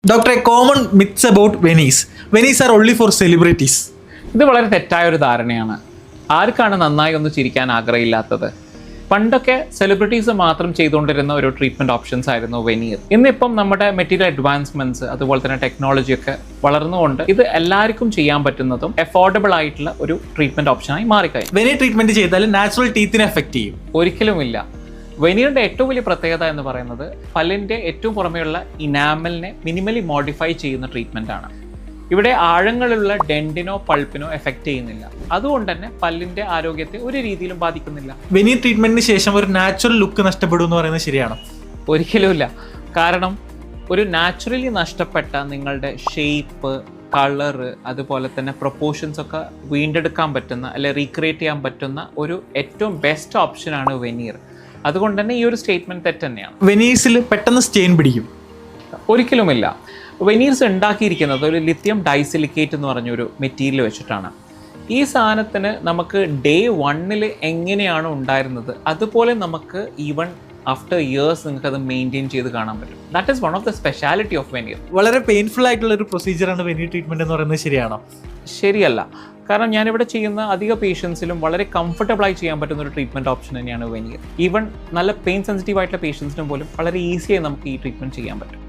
Doctor, a common myths about veneers. Veneers are only for celebrities. ഇത് വളരെ തെറ്റായ ഒരു ധാരണയാണ്. ആർക്കാണ് നന്നായി ഒന്ന് ചിരിക്കാൻ ആഗ്രഹമില്ലാത്തത്? പണ്ടൊക്കെ സെലിബ്രിറ്റീസ് മാത്രം ചെയ്തുകൊണ്ടിരുന്ന ഒരു ട്രീറ്റ്മെൻറ്റ് ഓപ്ഷൻസ് ആയിരുന്നു വെനീർ. ഇന്നിപ്പം നമ്മുടെ മെറ്റീരിയൽ അഡ്വാൻസ്മെൻറ്റ്സ് അതുപോലെ തന്നെ ടെക്നോളജിയൊക്കെ വളർന്നുകൊണ്ട് ഇത് എല്ലാവർക്കും ചെയ്യാൻ പറ്റുന്നതും അഫോർഡബിൾ ആയിട്ടുള്ള ഒരു ട്രീറ്റ്മെൻറ്റ് ഓപ്ഷനായി മാറിക്കഴിഞ്ഞു. വെനീർ ട്രീറ്റ്മെന്റ് ചെയ്താൽ നാച്ചുറൽ ടീത്തിനെ എഫക്ട് ചെയ്യും? ഒരിക്കലുമില്ല. വെനീറിൻ്റെ ഏറ്റവും വലിയ പ്രത്യേകത എന്ന് പറയുന്നത് പല്ലിൻ്റെ ഏറ്റവും പുറമെയുള്ള ഇനാമലിനെ മിനിമലി മോഡിഫൈ ചെയ്യുന്ന ട്രീറ്റ്മെൻ്റ് ആണ്. ഇവിടെ ആഴങ്ങളുള്ള ഡെൻറ്റിനോ പൾപ്പിനോ എഫക്റ്റ് ചെയ്യുന്നില്ല. അതുകൊണ്ട് തന്നെ പല്ലിൻ്റെ ആരോഗ്യത്തെ ഒരു രീതിയിലും ബാധിക്കുന്നില്ല. വെനീർ ട്രീറ്റ്മെന്റിന് ശേഷം ഒരു നാച്ചുറൽ ലുക്ക് നഷ്ടപ്പെടും എന്ന് പറയുന്നത് ശരിയാണോ? ഒരിക്കലുമില്ല. കാരണം ഒരു നാച്ചുറലി നഷ്ടപ്പെട്ട നിങ്ങളുടെ ഷേപ്പ്, കളറ്, അതുപോലെ തന്നെ പ്രൊപ്പോർഷൻസ് ഒക്കെ വീണ്ടെടുക്കാൻ പറ്റുന്ന അല്ലെ റീക്രിയേറ്റ് ചെയ്യാൻ പറ്റുന്ന ഒരു ഏറ്റവും ബെസ്റ്റ് ഓപ്ഷനാണ് വെനീർ. അതുകൊണ്ട് തന്നെ ഈ ഒരു സ്റ്റേറ്റ്മെൻറ്റ് തെറ്റ് തന്നെയാണ്. വെനീസിൽ പെട്ടെന്ന് സ്റ്റെയിൻ പിടിക്കും? ഒരിക്കലുമില്ല. വെനീർസ് ഉണ്ടാക്കിയിരിക്കുന്നത് ഒരു ലിഥിയം ഡൈസിലിക്കേറ്റ് എന്ന് പറഞ്ഞൊരു മെറ്റീരിയൽ വെച്ചിട്ടാണ്. ഈ സാധനത്തിന് നമുക്ക് ഡേ 1 എങ്ങനെയാണോ ഉണ്ടായിരുന്നത് അതുപോലെ നമുക്ക് ഈവൻ ആഫ്റ്റർ ഇയേഴ്സ് നിങ്ങൾക്ക് അത് മെയിൻറ്റെയിൻ ചെയ്ത് കാണാൻ പറ്റും. That is one of the speciality of veneer. വളരെ പെയിൻഫുൾ ആയിട്ടുള്ള ഒരു പ്രൊസീജിയറാണ് വെനീർ ട്രീറ്റ്മെന്റ് എന്ന് പറയുന്നത് ശരിയാണോ? ശരിയല്ല. കാരണം ഞാനിവിടെ ചെയ്യുന്ന അധിക പേഷ്യൻസിലും വളരെ കംഫർട്ടബിളായി ചെയ്യാൻ പറ്റുന്ന ഒരു ട്രീറ്റ്മെൻറ്റ് ഓപ്ഷൻ തന്നെയാണ് വെനീർ. ഈവൻ നല്ല പെയിൻ സെൻസിറ്റീവ് ആയിട്ടുള്ള പേഷ്യൻസിനും പോലും വളരെ ഈസിയായി നമുക്ക് ഈ ട്രീറ്റ്മെൻറ്റ് ചെയ്യാൻ പറ്റും.